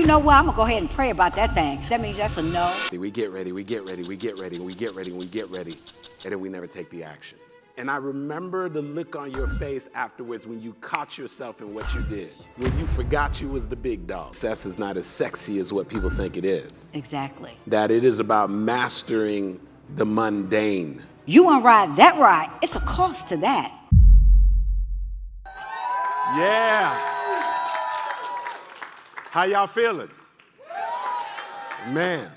you know what? I'm gonna go ahead and pray about that thing. That means that's a no. We get ready, we get ready, we get ready, we get ready, we get ready, and then we never take the action. And I remember the look on your face afterwards when you caught yourself in what you did, when you forgot you was the big dog. Success is not as sexy as what people think it is. Exactly. That it is about mastering the mundane. You wanna ride that ride, it's a cost to that. Yeah. How y'all feeling? Man.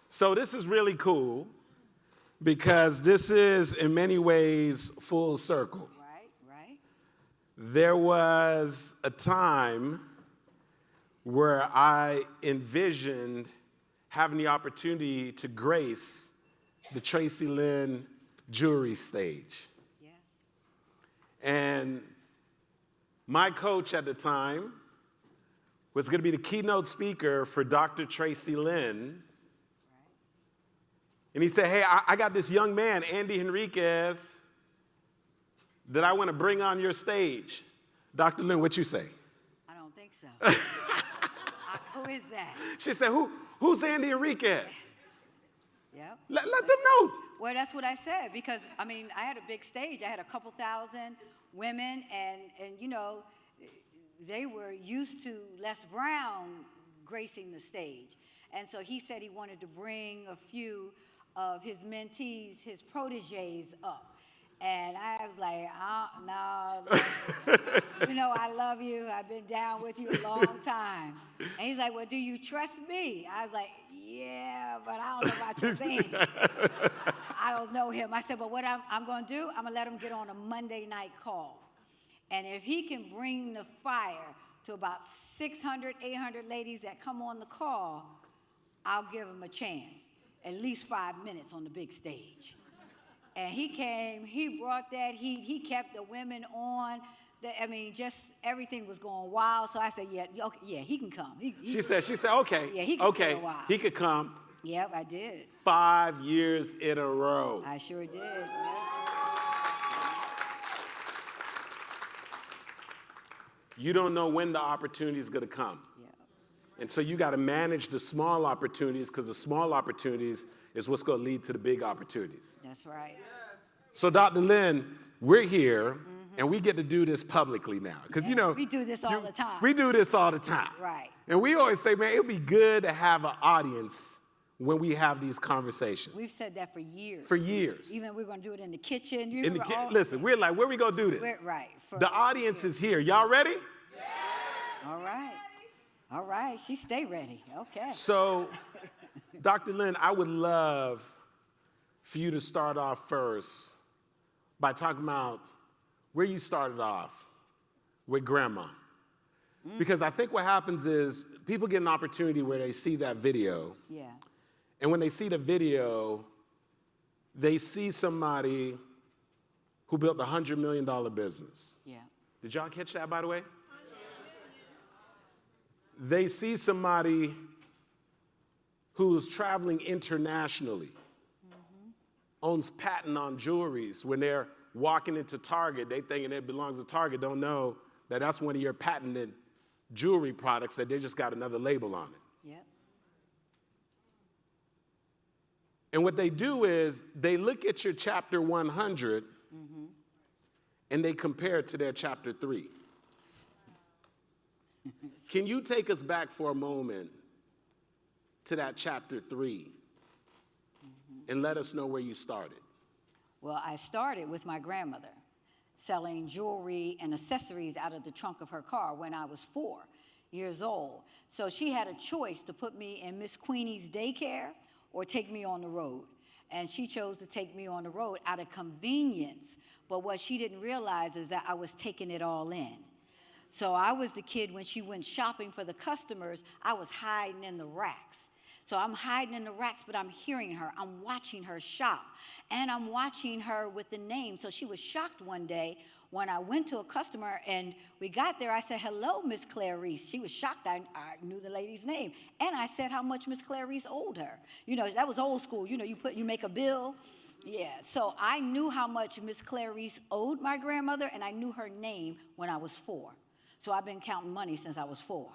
So this is really cool because this is in many ways full circle. Right. There was a time where I envisioned having the opportunity to grace the Traci Lynn jewelry stage. Yes. And my coach at the time was going to be the keynote speaker for Dr. Traci Lynn. And he said, hey, I got this young man, Andy Henriquez, that I want to bring on your stage. Dr. Lynn, what you say? I don't think so. Who is that? She said, who's Andy Henriquez? Yep. Let them know. Well, that's what I said, because, I mean, I had a big stage. I had a couple thousand women, and you know, they were used to Les Brown gracing the stage. And so he said he wanted to bring a few of his mentees, his proteges up. And I was like, no, you know, I love you. I've been down with you a long time. And he's like, well, do you trust me? I was like, yeah, but I don't know about your Andy. I don't know him. I said, but what I'm going to do, I'm going to let him get on a Monday night call. And if he can bring the fire to about 600, 800 ladies that come on the call, I'll give him a chance. At least 5 minutes on the big stage. And he came, he brought that heat, he kept the women on. I mean, just everything was going wild. So I said, yeah, okay, yeah, he can come. She said, okay. Yeah, he can okay, stay a while. he could come. Yep, I did. 5 years in a row. I sure did. Yep. You don't know when the opportunity is going to come. Yep. And so you got to manage the small opportunities, because the small opportunities is what's going to lead to the big opportunities. That's right. So Dr. Lynn, we're here, and we get to do this publicly now. Because, you know, we do this all the time. We do this all the time. Right. And we always say, man, it would be good to have an audience when we have these conversations. We've said that for years. For years. Even we're going to do it in the kitchen. Listen, we're like, where we going to do this? Right. The audience is here. Y'all ready? Yes. All right. She stay ready. Okay. So, Dr. Lynn, I would love for you to start off first by talking about where you started off with grandma. Because I think what happens is people get an opportunity where they see that video. Yeah. And when they see the video, they see somebody who built a $100 million business. Yeah. Did y'all catch that, by the way? They see somebody who's traveling internationally, owns patent on jewelries. When they're walking into Target, they thinking it belongs to Target, don't know that that's one of your patented jewelry products that they just got another label on it. Yep. And what they do is they look at your chapter 100 and they compare it to their chapter 3. Can you take us back for a moment to that chapter 3 and let us know where you started? Well, I started with my grandmother selling jewelry and accessories out of the trunk of her car when I was 4 years old. So she had a choice to put me in Miss Queenie's daycare or take me on the road. And she chose to take me on the road out of convenience. But what she didn't realize is that I was taking it all in. So I was the kid, when she went shopping for the customers, I was hiding in the racks. So I'm hiding in the racks, but I'm hearing her. I'm watching her shop. And I'm watching her with the name. So she was shocked one day when I went to a customer and we got there. I said, hello, Miss Clarice. She was shocked. I knew the lady's name. And I said how much Miss Clarice owed her. You know, that was old school. You know, you make a bill. Yeah, so I knew how much Miss Clarice owed my grandmother, and I knew her name when I was 4. So I've been counting money since I was 4.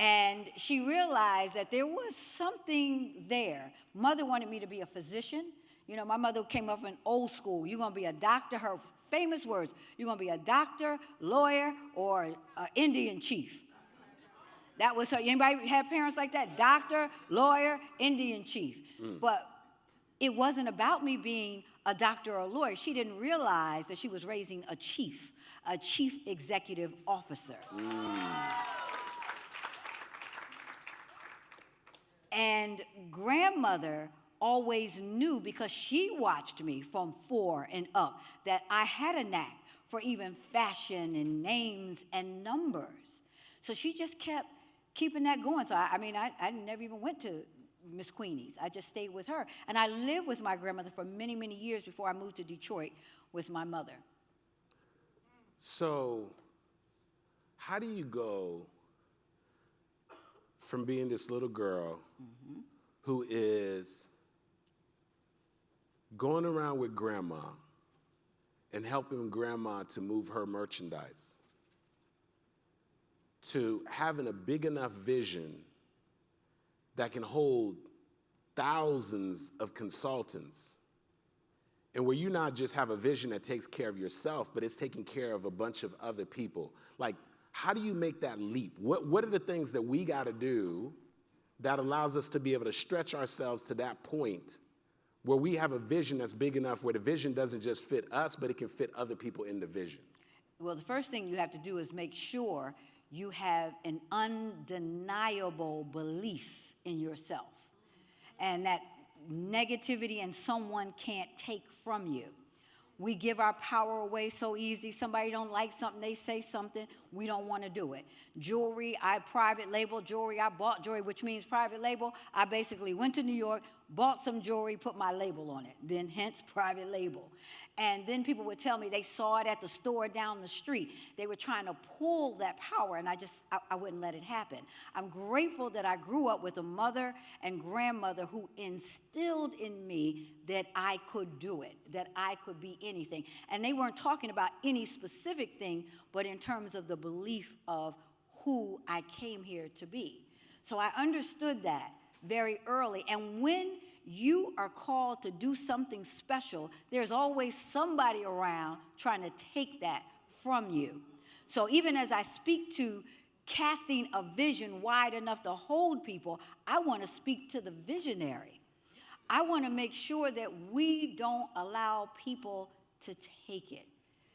And she realized that there was something there. Mother wanted me to be a physician. You know, my mother came up in old school. You're going to be a doctor. Her famous words, you're going to be a doctor, lawyer, or an Indian chief. That was her. Anybody have parents like that? Doctor, lawyer, Indian chief. But it wasn't about me being a doctor or a lawyer. She didn't realize that she was raising a chief executive officer. And grandmother always knew, because she watched me from 4 and up, that I had a knack for even fashion and names and numbers. So she just kept keeping that going. So I never even went to Miss Queenie's. I just stayed with her. And I lived with my grandmother for many, many years before I moved to Detroit with my mother. So how do you go from being this little girl who is going around with grandma and helping grandma to move her merchandise to having a big enough vision that can hold thousands of consultants, and where you not just have a vision that takes care of yourself, but it's taking care of a bunch of other people? Like, how do you make that leap? What are the things that we got to do that allows us to be able to stretch ourselves to that point where we have a vision that's big enough where the vision doesn't just fit us, but it can fit other people in the vision? Well, the first thing you have to do is make sure you have an undeniable belief in yourself, and that negativity and someone can't take from you. We give our power away so easy. Somebody don't like something, they say something, we don't want to do it. Jewelry, I private label jewelry. I bought jewelry, which means private label. I basically went to New York, bought some jewelry, put my label on it, then hence private label. And then people would tell me they saw it at the store down the street. They were trying to pull that power, and I wouldn't let it happen. I'm grateful that I grew up with a mother and grandmother who instilled in me that I could do it, that I could be anything. And they weren't talking about any specific thing, but in terms of the belief of who I came here to be. So I understood that very early. And when you are called to do something special, there's always somebody around trying to take that from you. So even as I speak to casting a vision wide enough to hold people, I want to speak to the visionary. I want to make sure that we don't allow people to take it.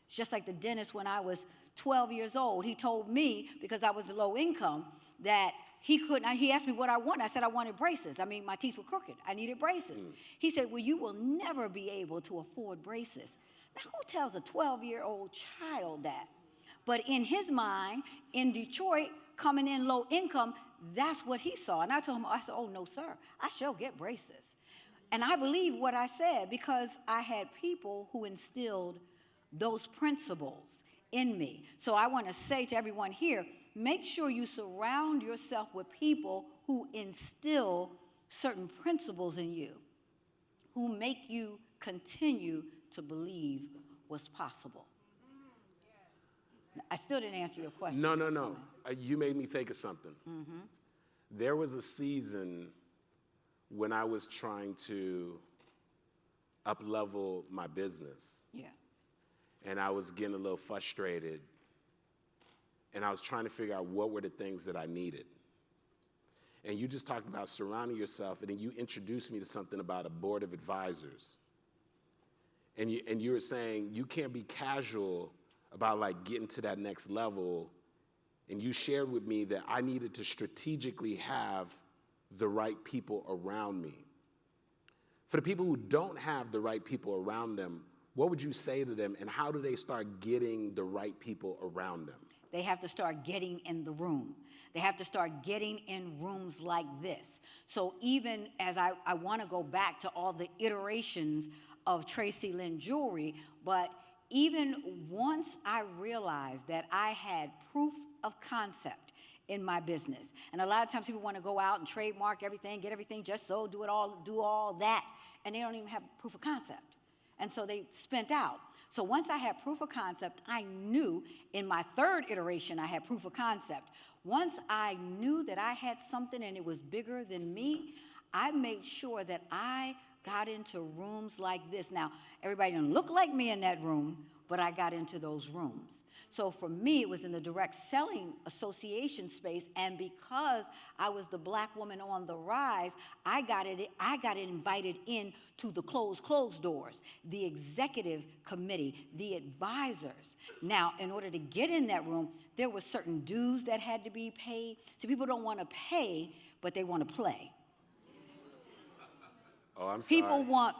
It's just like the dentist when I was 12 years old. He told me, because I was low income, that he asked me what I wanted. I said I wanted braces. I mean, my teeth were crooked. I needed braces. He said, well, you will never be able to afford braces. Now, who tells a 12-year-old child that? But in his mind, in Detroit, coming in low income, that's what he saw. And I told him, I said, oh, no, sir, I shall get braces. And I believe what I said because I had people who instilled those principles in me. So I want to say to everyone here, make sure you surround yourself with people who instill certain principles in you, who make you continue to believe what's possible. I still didn't answer your question. No. You made me think of something. There was a season when I was trying to up-level my business. Yeah. And I was getting a little frustrated. And I was trying to figure out what were the things that I needed. And you just talked about surrounding yourself, and then you introduced me to something about a board of advisors. And you were saying you can't be casual about like getting to that next level. And you shared with me that I needed to strategically have the right people around me. For the people who don't have the right people around them, what would you say to them, and how do they start getting the right people around them? They have to start getting in the room. They have to start getting in rooms like this. So even as I want to go back to all the iterations of Traci Lynn jewelry, but even once I realized that I had proof of concept in my business, and a lot of times people want to go out and trademark everything, get everything just so, do all that, and they don't even have proof of concept. And so they spent out. So once I had proof of concept, I knew in my third iteration I had proof of concept. Once I knew that I had something and it was bigger than me, I made sure that I got into rooms like this. Now, everybody didn't look like me in that room, but I got into those rooms. So for me, it was in the direct selling association space, and because I was the black woman on the rise, I got invited in to the closed doors, the executive committee, the advisors. Now, in order to get in that room, there were certain dues that had to be paid. So people don't want to pay, but they want to play. Oh, I'm sorry. People want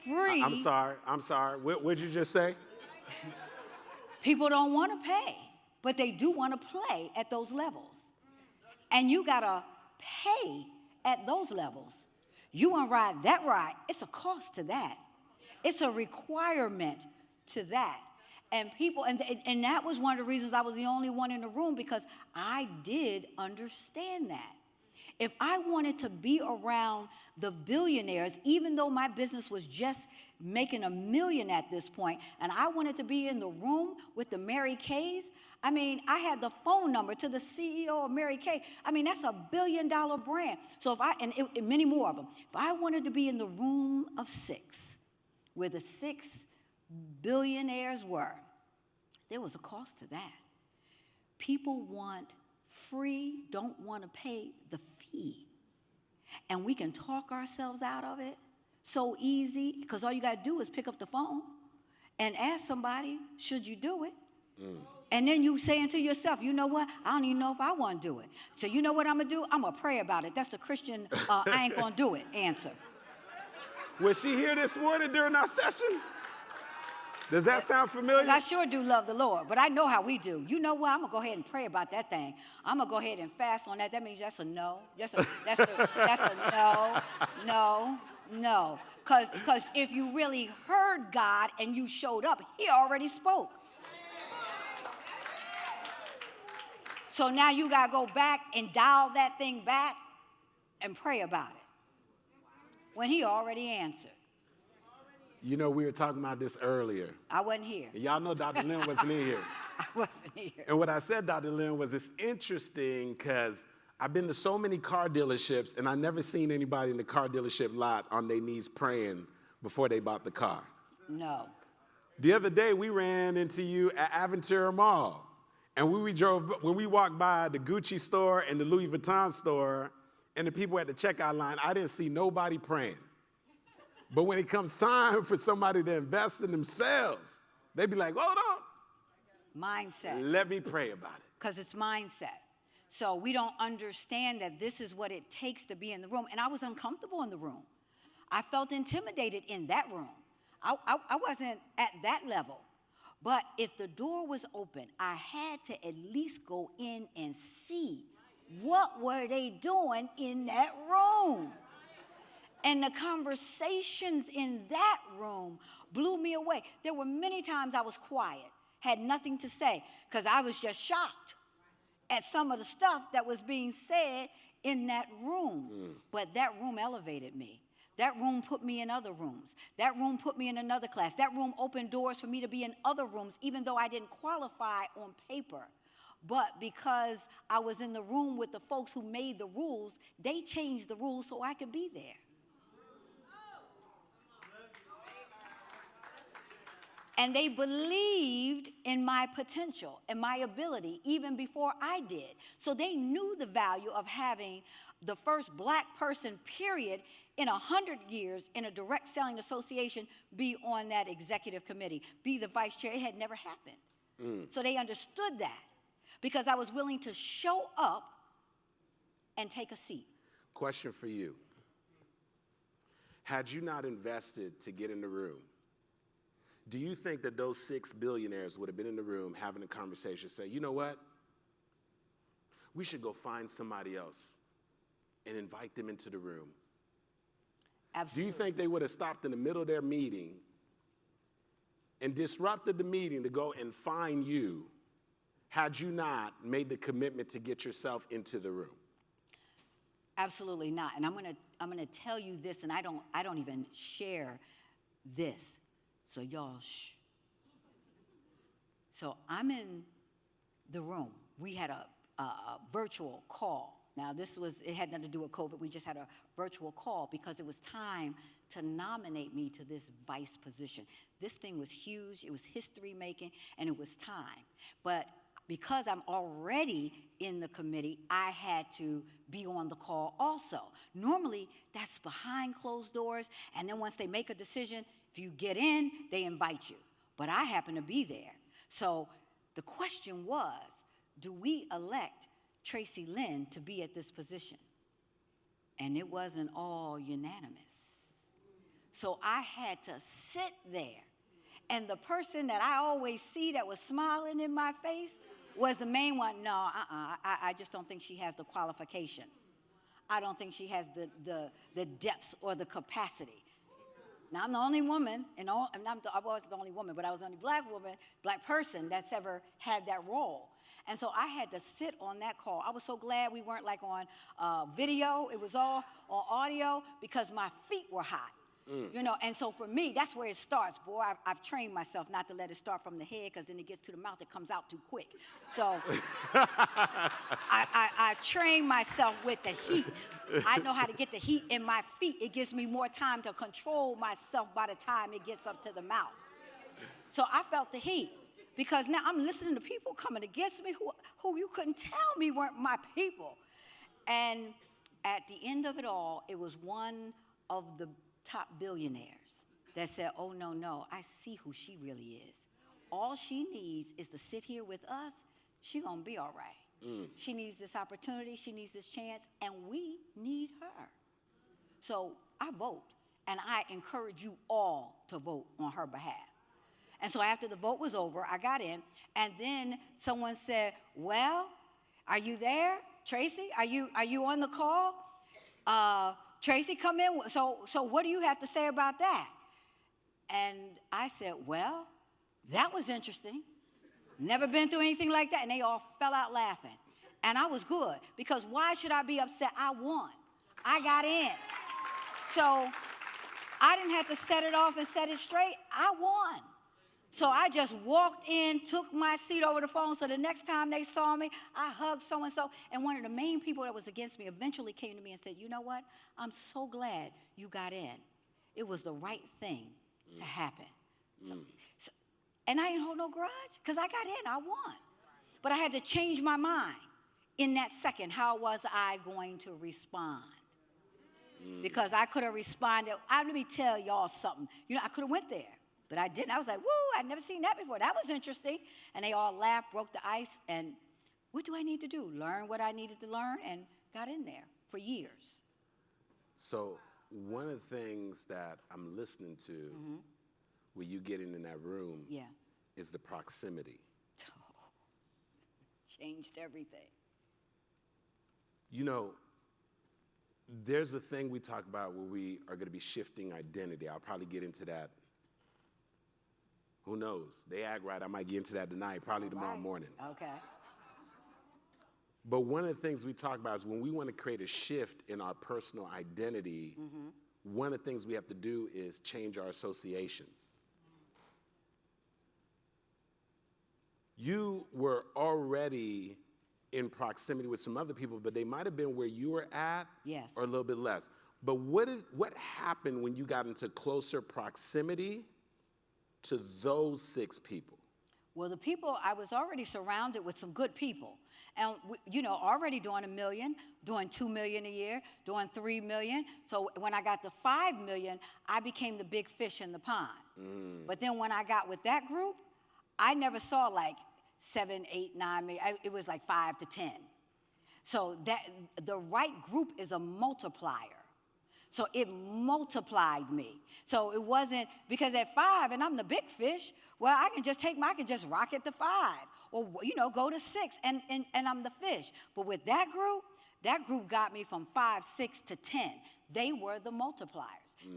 free. I'm sorry. What'd you just say? People don't want to pay, but they do want to play at those levels. And you got to pay at those levels. You want to ride that ride, it's a cost to that. It's a requirement to that. And people, and that was one of the reasons I was the only one in the room, because I did understand that. If I wanted to be around the billionaires, even though my business was just making $1 million at this point, and I wanted to be in the room with the Mary Kays, I mean, I had the phone number to the CEO of Mary Kay. I mean, that's $1 billion brand. So and many more of them. If I wanted to be in the room of 6, where the 6 billionaires were, there was a cost to that. People want free, don't want to pay the fee. And we can talk ourselves out of it so easy, because all you got to do is pick up the phone and ask somebody, should you do it? And then you saying to yourself, you know what? I don't even know if I want to do it. So you know what I'm going to do? I'm going to pray about it. That's the Christian, I ain't going to do it answer. Was she here this morning during our session? Does that sound familiar? I sure do love the Lord, but I know how we do. You know what? I'm going to go ahead and pray about that thing. I'm going to go ahead and fast on that. That means that's a no. That's a no. Because if you really heard God and you showed up, he already spoke. So now you got to go back and dial that thing back and pray about it when he already answered. You know, we were talking about this earlier. I wasn't here. And y'all know Dr. Lynn wasn't in here. I wasn't here. And what I said, Dr. Lynn, was it's interesting because I've been to so many car dealerships, and I never seen anybody in the car dealership lot on their knees praying before they bought the car. No. The other day, we ran into you at Aventura Mall. And when we walked by the Gucci store and the Louis Vuitton store and the people at the checkout line, I didn't see nobody praying. But when it comes time for somebody to invest in themselves, they be like, hold on. Mindset. Let me pray about it. Because it's mindset. So we don't understand that this is what it takes to be in the room. And I was uncomfortable in the room. I felt intimidated in that room. I wasn't at that level. But if the door was open, I had to at least go in and see what were they doing in that room. And the conversations in that room blew me away. There were many times I was quiet, had nothing to say, because I was just shocked at some of the stuff that was being said in that room. But that room elevated me. That room put me in other rooms. That room put me in another class. That room opened doors for me to be in other rooms, even though I didn't qualify on paper. But because I was in the room with the folks who made the rules, they changed the rules so I could be there. And they believed in my potential and my ability even before I did. So they knew the value of having the first black person, period, in 100 years in a direct selling association be on that executive committee, be the vice chair. It had never happened. So they understood that because I was willing to show up and take a seat. Question for you. Had you not invested to get in the room, do you think that those 6 billionaires would have been in the room having a conversation, say, you know what? We should go find somebody else and invite them into the room. Absolutely. Do you think they would have stopped in the middle of their meeting and disrupted the meeting to go and find you had you not made the commitment to get yourself into the room? Absolutely not. And I'm gonna tell you this, and I don't even share this. So y'all, shh. So I'm in the room. We had a virtual call. Now, it had nothing to do with COVID. We just had a virtual call because it was time to nominate me to this vice position. This thing was huge. It was history-making, and it was time. But because I'm already in the committee, I had to be on the call also. Normally, that's behind closed doors, and then once they make a decision, if you get in, they invite you. But I happen to be there. So the question was, do we elect Traci Lynn to be at this position? And it wasn't all unanimous. So I had to sit there. And the person that I always see that was smiling in my face was the main one. No, I just don't think she has the qualifications. I don't think she has the depth or the capacity. Now, I'm the only woman, and I was the only woman, but I was the only black woman, black person that's ever had that role. And so I had to sit on that call. I was so glad we weren't like on video. It was all on audio because my feet were hot. You know, and so for me, that's where it starts. Boy, I've trained myself not to let it start from the head because then it gets to the mouth, it comes out too quick. So I train myself with the heat. I know how to get the heat in my feet. It gives me more time to control myself by the time it gets up to the mouth. So I felt the heat because now I'm listening to people coming against me who you couldn't tell me weren't my people. And at the end of it all, it was one of the top billionaires that said, oh, no, I see who she really is. All she needs is to sit here with us. She gonna be all right. She needs this opportunity, she needs this chance, and we need her. So I vote, and I encourage you all to vote on her behalf. And so after the vote was over, I got in, and then someone said, well, are you there, Traci? Are you on the call? Traci, come in. So what do you have to say about that? And I said, well, that was interesting. Never been through anything like that. And they all fell out laughing. And I was good, because why should I be upset? I won. I got in. So I didn't have to set it off and set it straight. I won. So I just walked in, took my seat over the phone, so the next time they saw me, I hugged so-and-so, and one of the main people that was against me eventually came to me and said, you know what? I'm so glad you got in. It was the right thing to happen. So, and I didn't hold no grudge, because I got in, I won. But I had to change my mind in that second. How was I going to respond? Because I could have responded, let me tell y'all something. You know, I could have went there. But I didn't. I was like, woo, I'd never seen that before. That was interesting. And they all laughed, broke the ice, and what do I need to do? Learn what I needed to learn, and got in there for years. So one of the things that I'm listening to when you get in that room is the proximity. Oh, changed everything. You know, there's a thing we talk about where we are going to be shifting identity. I'll probably get into that. Who knows? They act right. I might get into that tonight, probably tomorrow morning. Okay. But one of the things we talk about is when we want to create a shift in our personal identity, one of the things we have to do is change our associations. You were already in proximity with some other people, but they might have been where you were at or a little bit less. But what happened when you got into closer proximity to those 6 people? Well, the people, I was already surrounded with some good people. And, you know, already doing $1 million, doing $2 million a year, doing $3 million. So when I got to $5 million, I became the big fish in the pond. But then when I got with that group, I never saw like 7, 8, 9 million. It was like 5 to 10. So that the right group is a multiplier. So it multiplied me. So it wasn't, because at 5, and I'm the big fish, well, I can just rocket to 5, or, you know, go to 6, and I'm the fish. But with that group got me from 5, 6 to 10. They were the multipliers.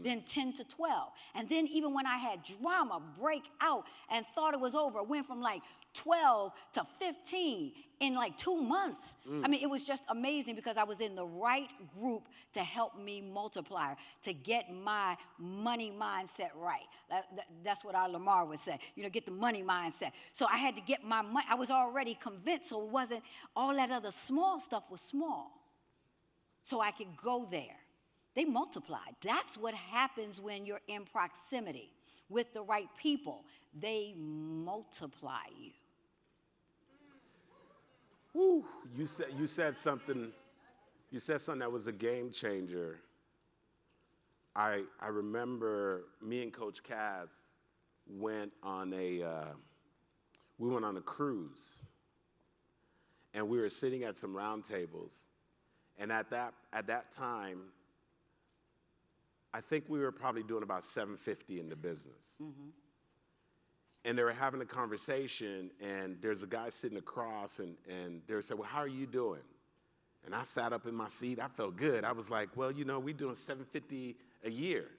Then 10 to 12. And then even when I had drama break out and thought it was over, it went from like 12 to 15 in like 2 months. I mean, it was just amazing because I was in the right group to help me multiply, to get my money mindset right. That's what our Lamar would say, you know, get the money mindset. So I had to get my money. I was already convinced, so it wasn't, all that other small stuff was small. So I could go there. They multiplied. That's what happens when you're in proximity with the right people. They multiply you. Woo, you said something that was a game changer. I remember me and Coach Kaz went on a cruise, and we were sitting at some round tables, and at that time, I think we were probably doing about 750 in the business. Mm-hmm. And they were having a conversation, and there's a guy sitting across, and they said, well, how are you doing? And I sat up in my seat. I felt good. I was like, well, you know, we're doing 750 a year.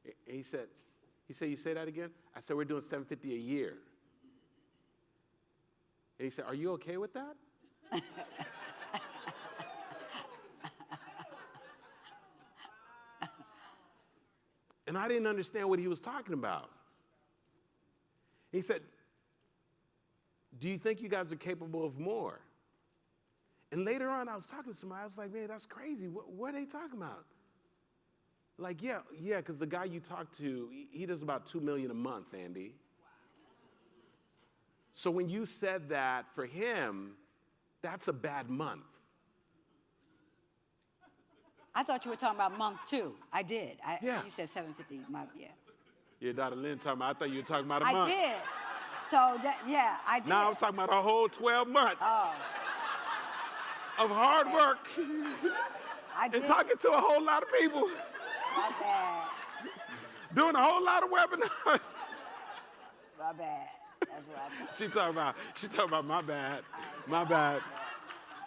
And he said, you say that again? I said, we're doing 750 a year. And he said, are you okay with that? And I didn't understand what he was talking about. He said, do you think you guys are capable of more? And later on, I was talking to somebody. I was like, man, that's crazy. What are they talking about? Like, yeah, because the guy you talk to, he does about $2 million a month, Andy. Wow. So when you said that, for him, that's a bad month. I thought you were talking about month 2. I did. Yeah. You said 750. Yeah. Your daughter Lynn talking about, I thought you were talking about a month. I did. So, I did. Now I'm talking about a whole 12 months of hard work and talking to a whole lot of people. My bad. Doing a whole lot of webinars. My bad. That's what I thought. She talking about my bad.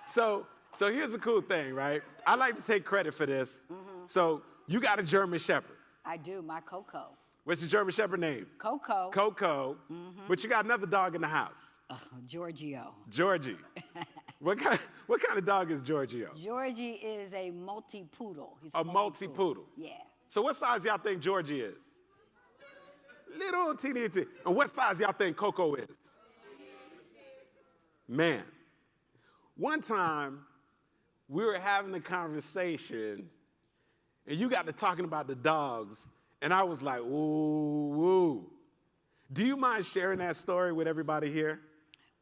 So here's the cool thing, right? I like to take credit for this. Mm-hmm. So you got a German Shepherd. I do, my Coco. What's the German Shepherd name? Coco. Coco. Mm-hmm. But you got another dog in the house. Giorgio. Georgie. What kind of dog is Giorgio? Georgie is a multi-poodle. He's a multi-poodle. Yeah. So what size y'all think Georgie is? Little teeny. And what size y'all think Coco is? Man. One time, we were having a conversation, and you got to talking about the dogs, and I was like, ooh, woo. Do you mind sharing that story with everybody here?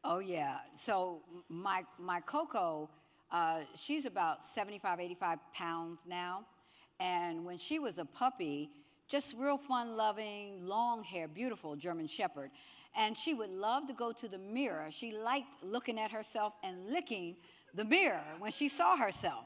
Oh, yeah. So my Coco, she's about 75, 85 pounds now. And when she was a puppy, just real fun-loving, long hair, beautiful German Shepherd. And she would love to go to the mirror. She liked looking at herself and licking the mirror when she saw herself.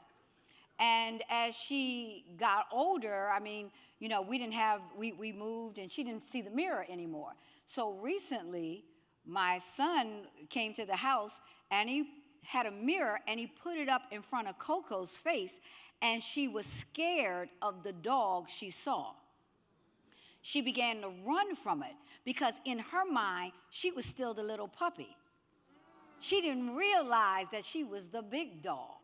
And as she got older, I mean, you know, we moved and she didn't see the mirror anymore. So recently, my son came to the house and he had a mirror and he put it up in front of Coco's face, and she was scared of the dog she saw. She began to run from it because in her mind, she was still the little puppy. She didn't realize that she was the big dog.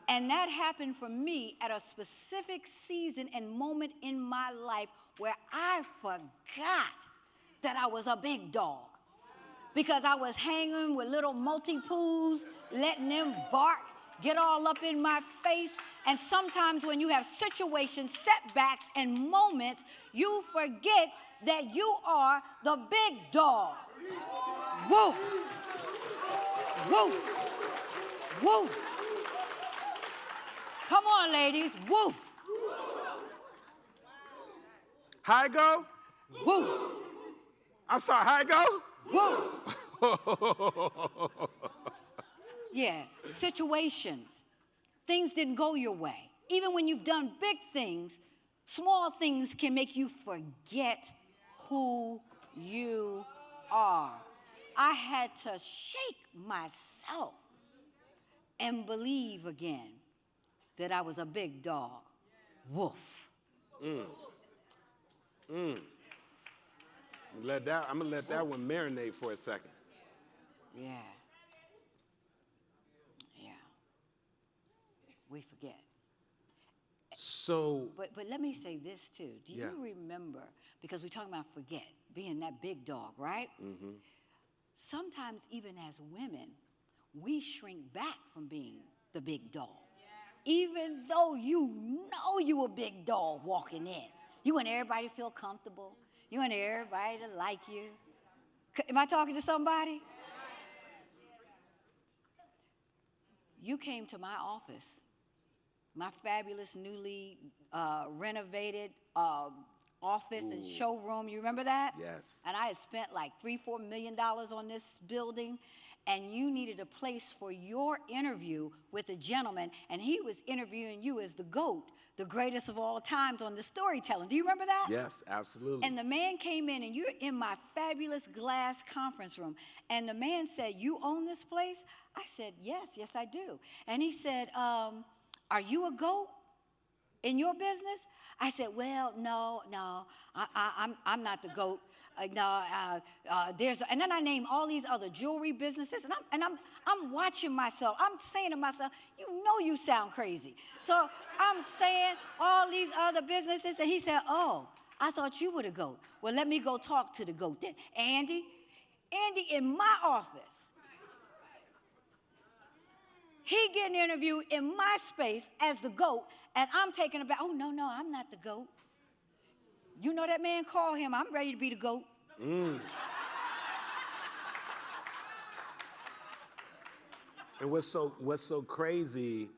And that happened for me at a specific season and moment in my life where I forgot that I was a big dog. Because I was hanging with little multi-poos, letting them bark, get all up in my face. And sometimes when you have situations, setbacks, and moments, you forget that you are the big dog. Woo! Woo! Woo! Come on, ladies. Woo! How it go? Woo! I'm sorry, how it go? Woo! Yeah, situations. Things didn't go your way. Even when you've done big things, small things can make you forget who you are. I had to shake myself and believe again that I was a big dog. Woof. I'm gonna let that one marinate for a second. Yeah. Yeah. We forget. So, But let me say this too. Do Yeah. you remember, because we're talking about forget, being that big dog, right? mm-hmm. Sometimes even as women, we shrink back from being the big dog. Even though you know you a big dog walking in. You want everybody to feel comfortable. You want everybody to like you. Am I talking to somebody? You came to my office, my fabulous newly renovated office and showroom. You remember that? Yes. And I had spent like $3-4 million on this building, and you needed a place for your interview with a gentleman, and he was interviewing you as the GOAT, the greatest of all times on the storytelling. Do you remember that? Yes, absolutely. And the man came in, and you're in my fabulous glass conference room. And the man said, "You own this place?" I said, yes, I do. And he said, "Are you a GOAT in your business?" I said, "Well, no, I'm not the GOAT. And then I named all these other jewelry businesses, and I'm watching myself. I'm saying to myself, you know you sound crazy. So I'm saying all these other businesses, and he said, "Oh, I thought you were the GOAT. Well, let me go talk to the GOAT then." Andy in my office. He getting interviewed in my space as the GOAT, and I'm taking it back. "Oh, no, I'm not the GOAT." You know that man, call him. I'm ready to be the GOAT. And what's so crazy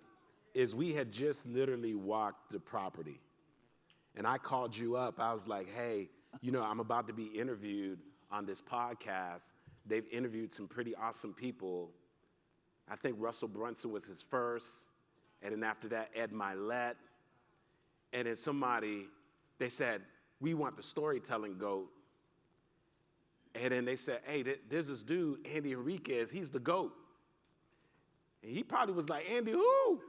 is we had just literally walked the property. And I called you up. I was like, "Hey, I'm about to be interviewed on this podcast. They've interviewed some pretty awesome people. I think Russell Brunson was his first. And then after that, Ed Milet. And then they said, 'We want the storytelling GOAT.' And then they said, 'Hey, there's this dude, Andy Henriquez, he's the GOAT.' And he probably was like, 'Andy who?'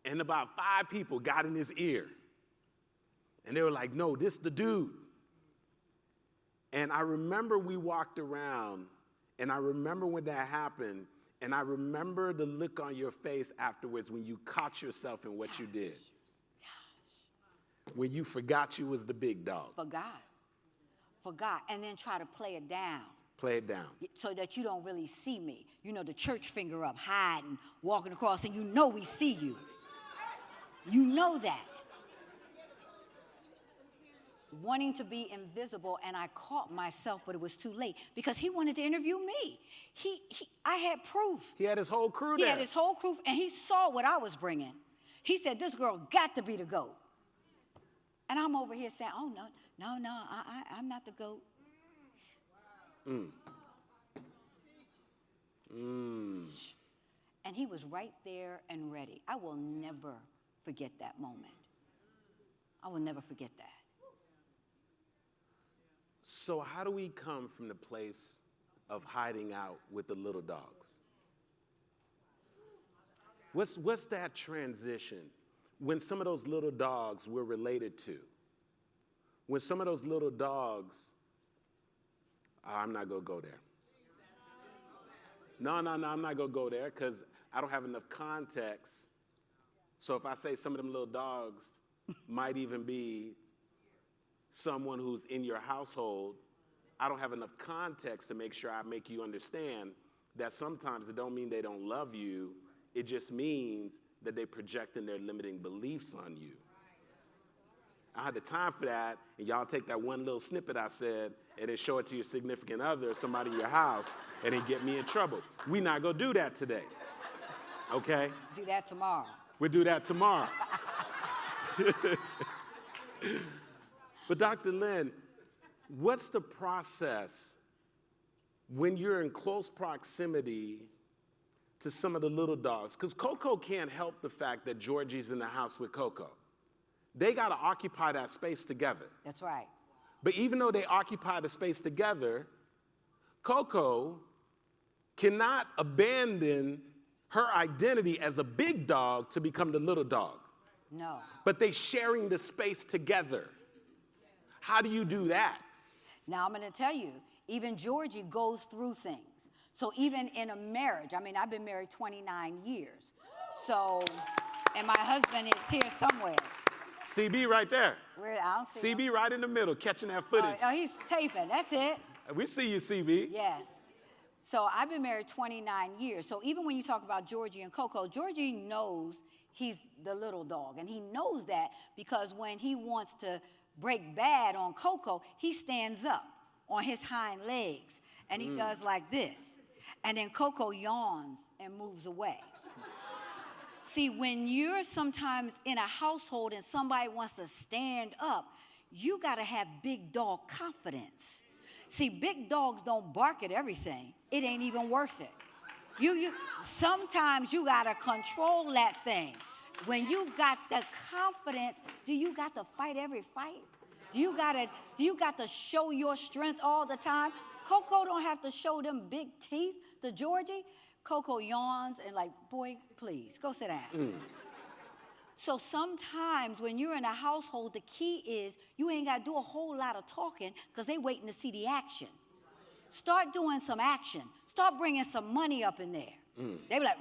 And about 5 people got in his ear. And they were like, 'No, this the dude.' And I remember we walked around, and I remember when that happened, and I remember the look on your face afterwards when you caught yourself in what you did. When you forgot you was the big dog. Forgot, and then try to play it down. Play it down. So that you don't really see me. The church finger up, hiding, walking across, and we see you. You know that. Wanting to be invisible, and I caught myself, but it was too late because he wanted to interview me. I had proof. He had his whole crew He there. had his whole crew, and he saw what I was bringing. He said, "This girl got to be the GOAT." And I'm over here saying, "Oh, no, I'm not the GOAT." And he was right there and ready. I will never forget that moment. I will never forget that. So how do we come from the place of hiding out with the little dogs? What's that transition when some of those little dogs we're related to? When some of those little dogs, I'm not going to go there. No, I'm not going to go there because I don't have enough context. So if I say some of them little dogs might even be someone who's in your household, I don't have enough context to make sure I make you understand that sometimes it don't mean they don't love you. It just means that they're projecting their limiting beliefs on you. I had the time for that, and y'all take that one little snippet I said and then show it to your significant other or somebody in your house and then get me in trouble. We not gonna do that today, okay? Do that tomorrow. We'll do that tomorrow. But Dr. Lynn, what's the process when you're in close proximity to some of the little dogs? Because Coco can't help the fact that Georgie's in the house with Coco. They got to occupy that space together. That's right. But even though they occupy the space together, Coco cannot abandon her identity as a big dog to become the little dog. No. But they sharing the space together. How do you do that? Now I'm going to tell you, Even Georgie goes through things. So even in a marriage, I mean, I've been married 29 years. So, and my husband is here somewhere. CB right there. Where, I don't see CB him. right in the middle, catching that footage. Oh, he's taping. That's it. We see you, CB. Yes. So I've been married 29 years. So even when you talk about Georgie and Coco, Georgie knows he's the little dog. And he knows that because when he wants to break bad on Coco, he stands up on his hind legs and he does like this. And then Coco yawns and moves away. See, when you're sometimes in a household and somebody wants to stand up, you got to have big dog confidence. See, big dogs don't bark at everything. It ain't even worth it. Sometimes you got to control that thing. When you got the confidence, do you got to fight every fight? Do you got to show your strength all the time? Coco don't have to show them big teeth to Georgie. Coco yawns and like, boy, please, go sit down. So sometimes when you're in a household, the key is you ain't got to do a whole lot of talking because they waiting to see the action. Start doing some action. Start bringing some money up in there. They be like,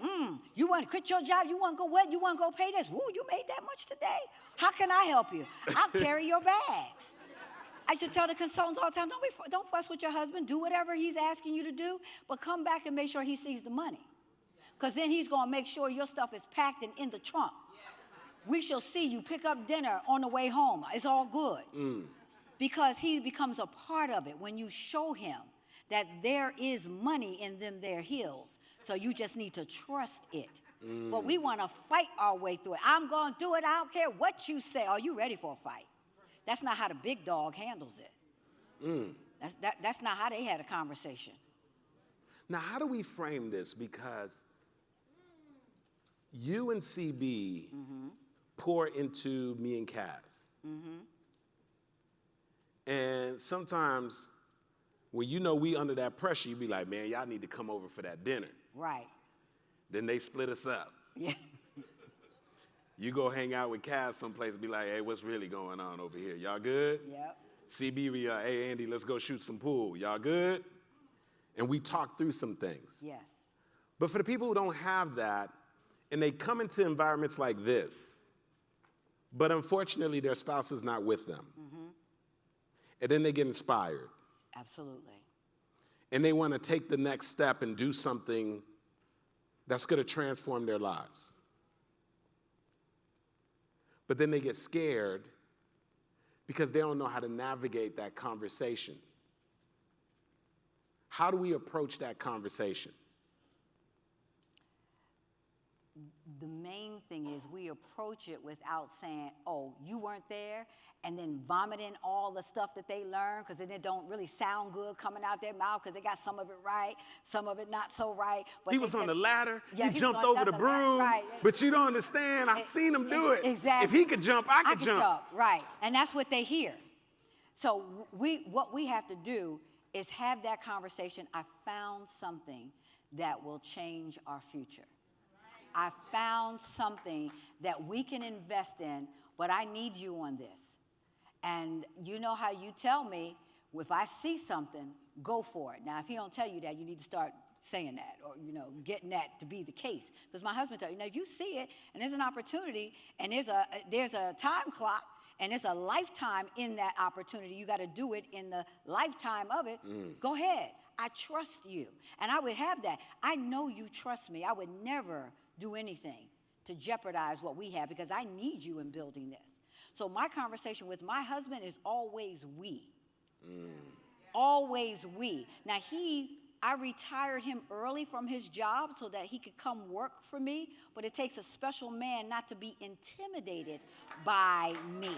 you want to quit your job? You want to go what? You want to go pay this? Woo, you made that much today? How can I help you? I'll carry your bags. I should tell the consultants all the time, don't fuss with your husband. Do whatever he's asking you to do, but come back and make sure he sees the money. Because then he's going to make sure your stuff is packed and in the trunk. We shall see you pick up dinner on the way home. It's all good. Because he becomes a part of it when you show him that there is money in them their heels. So you just need to trust it. But we want to fight our way through it. I'm going to do it. I don't care what you say. Are you ready for a fight? That's not how the big dog handles it. That's not how they had a conversation. Now, how do we frame this? Because you and CB pour into me and Kaz. And sometimes when you know we under that pressure, you be like, man, y'all need to come over for that dinner. Right. Then they split us up. Yeah. You go hang out with Kaz someplace and be like, hey, what's really going on over here? Y'all good? Yep. CB, hey, Andy, let's go shoot some pool. Y'all good? And we talk through some things. Yes. But for the people who don't have that, and they come into environments like this, but unfortunately their spouse is not with them. And then they get inspired. Absolutely. And they want to take the next step and do something that's going to transform their lives. But then they get scared because they don't know how to navigate that conversation. How do we approach that conversation? The main thing is we approach it without saying, oh, you weren't there, and then vomiting all the stuff that they learned, because then it don't really sound good coming out their mouth because they got some of it right, some of it not so right. But he was on the ladder, yeah, he jumped over the broom, right. But you don't understand, I seen him do it. Exactly. If he could jump, I could jump. Right, and that's what they hear. So what we have to do is have that conversation. I found something that will change our future. I found something that we can invest in, but I need you on this. And you know how you tell me, if I see something, go for it. Now, if he don't tell you that, you need to start saying that or, getting that to be the case. Because my husband tells you, now, if you see it and there's an opportunity and there's a time clock and there's a lifetime in that opportunity, you got to do it in the lifetime of it, go ahead. I trust you. And I would have that. I know you trust me. I would never do anything to jeopardize what we have because I need you in building this. So my conversation with my husband is always we. Always we. Now I retired him early from his job so that he could come work for me, but it takes a special man not to be intimidated by me.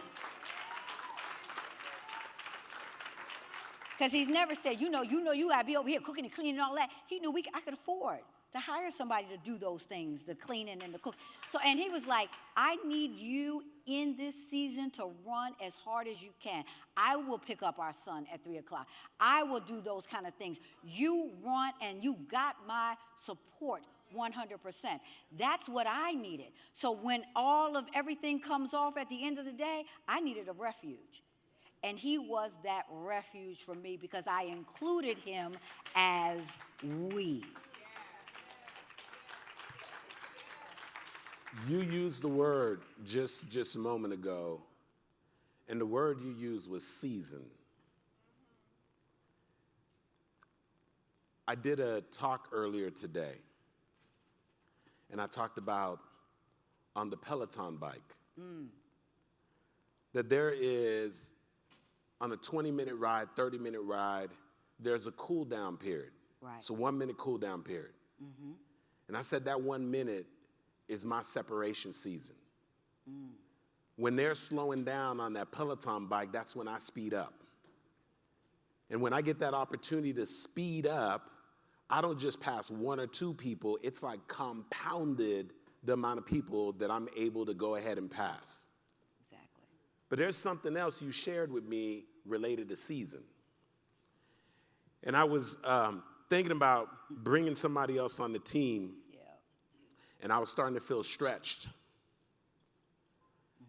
Because he's never said, you gotta be over here cooking and cleaning and all that. He knew I could afford to hire somebody to do those things, the cleaning and the cooking. And he was like, I need you in this season to run as hard as you can. I will pick up our son at 3 o'clock. I will do those kind of things. You run and you got my support 100%. That's what I needed. So when everything comes off at the end of the day, I needed a refuge. And he was that refuge for me because I included him as we. You used the word just a moment ago, and the word you used was season. I did a talk earlier today, and I talked about on the Peloton bike that there is, on a 20-minute ride, 30-minute ride, there's a cool down period. Right. So 1 minute cool down period. And I said that 1 minute is my separation season. When they're slowing down on that Peloton bike, that's when I speed up. And when I get that opportunity to speed up, I don't just pass one or two people, it's like compounded the amount of people that I'm able to go ahead and pass. Exactly. But there's something else you shared with me related to season. And I was thinking about bringing somebody else on the team, and I was starting to feel stretched.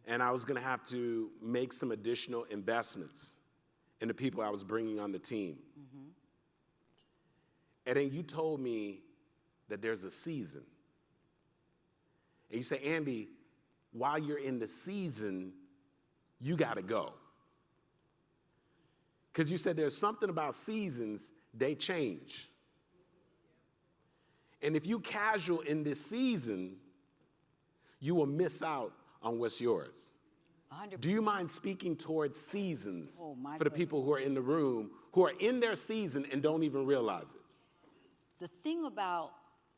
And I was gonna have to make some additional investments in the people I was bringing on the team. And then you told me that there's a season. And you say, Andy, while you're in the season, you gotta go. Because you said there's something about seasons, they change. And if you casual in this season, you will miss out on what's yours. 100%. Do you mind speaking towards seasons for the goodness. people who are in the room, who are in their season and don't even realize it? The thing about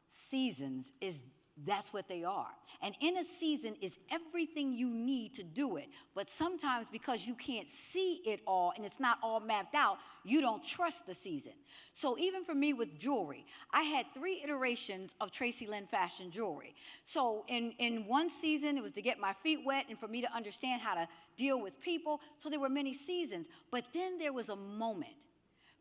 seasons is that's what they are. And in a season is everything you need to do it. But sometimes because you can't see it all and it's not all mapped out, you don't trust the season. So even for me with jewelry, I had 3 iterations of Traci Lynn fashion jewelry. So in one season, it was to get my feet wet and for me to understand how to deal with people. So there were many seasons. But then there was a moment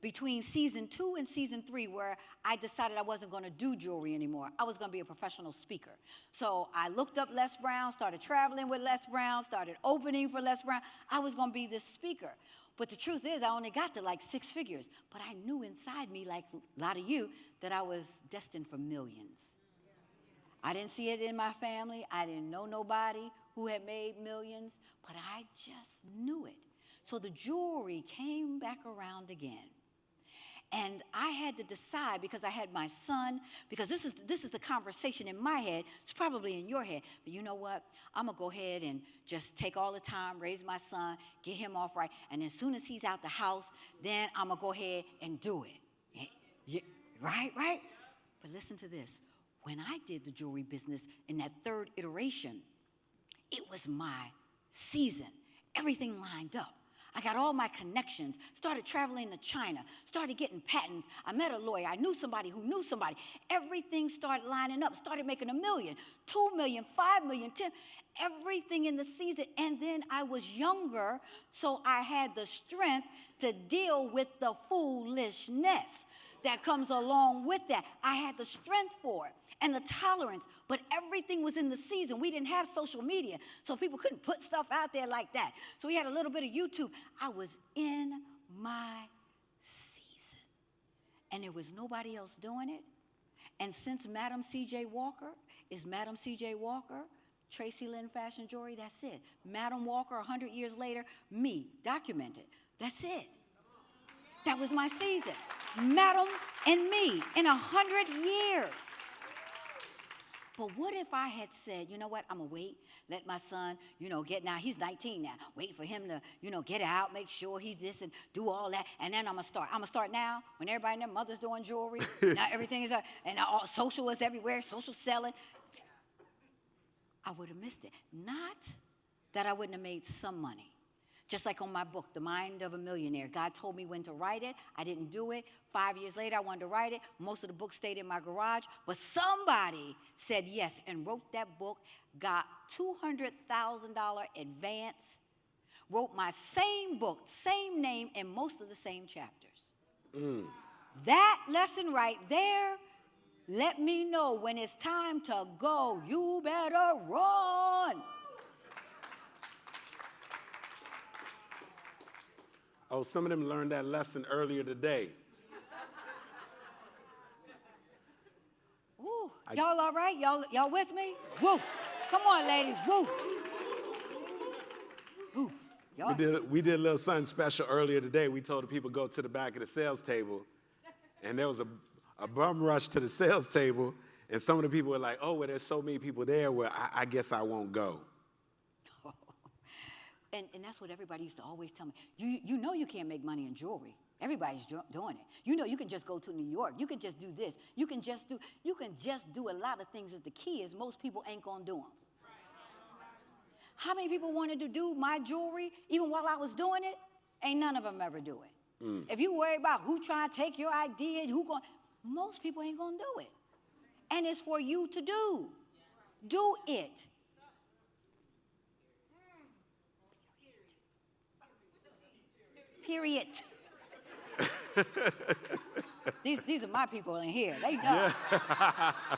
between season 2 and season 3 where I decided I wasn't gonna do jewelry anymore. I was gonna be a professional speaker. So I looked up Les Brown, started traveling with Les Brown, started opening for Les Brown. I was gonna be this speaker. But the truth is I only got to like 6 figures. But I knew inside me, like a lot of you, that I was destined for millions. I didn't see it in my family. I didn't know nobody who had made millions, but I just knew it. So the jewelry came back around again. And I had to decide because I had my son, because this is the conversation in my head. It's probably in your head. But you know what? I'm going to go ahead and just take all the time, raise my son, get him off right. And as soon as he's out the house, then I'm going to go ahead and do it. Yeah, right? But listen to this. When I did the jewelry business in that 3rd iteration, it was my season. Everything lined up. I got all my connections, started traveling to China, started getting patents. I met a lawyer. I knew somebody who knew somebody. Everything started lining up, started making $1 million, $2 million, $5 million, 10, everything in the season. And then I was younger, so I had the strength to deal with the foolishness that comes along with that. I had the strength for it and the tolerance, but everything was in the season. We didn't have social media, so people couldn't put stuff out there like that. So we had a little bit of YouTube. I was in my season, and there was nobody else doing it. And since Madam C.J. Walker is Madam C.J. Walker, Traci Lynn Fashion Jewelry, that's it. Madam Walker, 100 years later, me, documented. That's it. That was my season. Madam and me in 100 years. But what if I had said, you know what, I'm going to wait, let my son, get now, he's 19 now, wait for him to, get out, make sure he's this and do all that, and then I'm going to start. I'm going to start now when everybody and their mother's doing jewelry, now everything is, and all social is everywhere, social selling. I would have missed it. Not that I wouldn't have made some money. Just like on my book, The Mind of a Millionaire. God told me when to write it. I didn't do it. 5 years later, I wanted to write it. Most of the book stayed in my garage. But somebody said yes and wrote that book, got $200,000 advance, wrote my same book, same name, and most of the same chapters. That lesson right there let me know when it's time to go, you better run. Oh, some of them learned that lesson earlier today. Woo. Y'all all right? Y'all with me? Woof. Come on, ladies. Woof. Woof. We did a little something special earlier today. We told the people go to the back of the sales table, and there was a bum rush to the sales table, and some of the people were like, oh, well, there's so many people there, well, I guess I won't go. And that's what everybody used to always tell me. You know you can't make money in jewelry. Everybody's doing it. You know you can just go to New York. You can just do this. You can just do a lot of things. That the key is most people ain't gonna do them. How many people wanted to do my jewelry even while I was doing it? Ain't none of them ever do it. If you worry about who trying to take your idea, most people ain't gonna do it. And it's for you to do. Do it. Period. These are my people in here. They know. Yeah.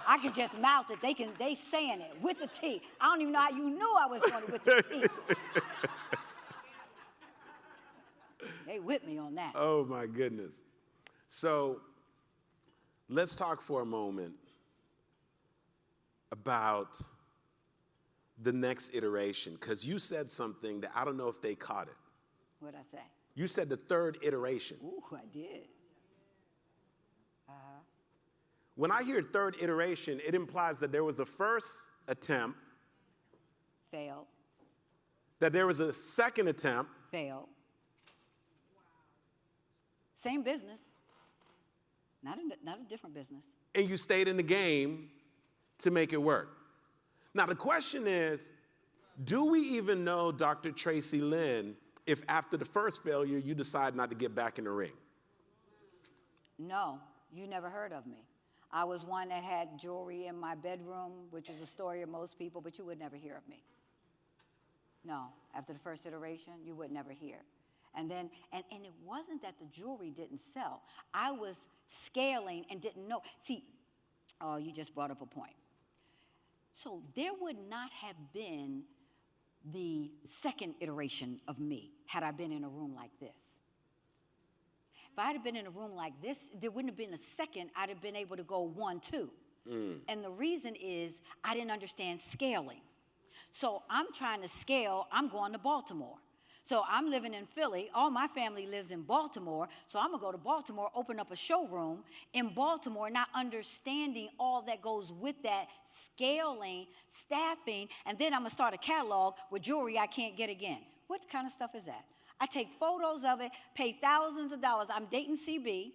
I can just mouth it. They saying it with the T. I don't even know how you knew I was doing it with the T. They with me on that. Oh my goodness. So let's talk for a moment about the next iteration, because you said something that I don't know if they caught it. What'd I say? You said the third iteration. Ooh, I did. When I hear third iteration, it implies that there was a first attempt. Failed. That there was a second attempt. Failed. Same business. Not a different business. And you stayed in the game to make it work. Now the question is, do we even know Dr. Traci Lynn if after the first failure, you decide not to get back in the ring? No, you never heard of me. I was one that had jewelry in my bedroom, which is a story of most people, but you would never hear of me. No, after the first iteration, you would never hear. And then, and it wasn't that the jewelry didn't sell. I was scaling and didn't know. See, oh, you just brought up a point. So there would not have been the second iteration of me had I been in a room like this. If I had been in a room like this, there wouldn't have been a second. I'd have been able to go 1, 2. And the reason is I didn't understand scaling. So I'm trying to scale. I'm going to Baltimore. So I'm living in Philly. All my family lives in Baltimore. So I'm going to go to Baltimore, open up a showroom in Baltimore, not understanding all that goes with that, scaling, staffing, and then I'm going to start a catalog with jewelry I can't get again. What kind of stuff is that? I take photos of it, pay thousands of dollars. I'm dating CB.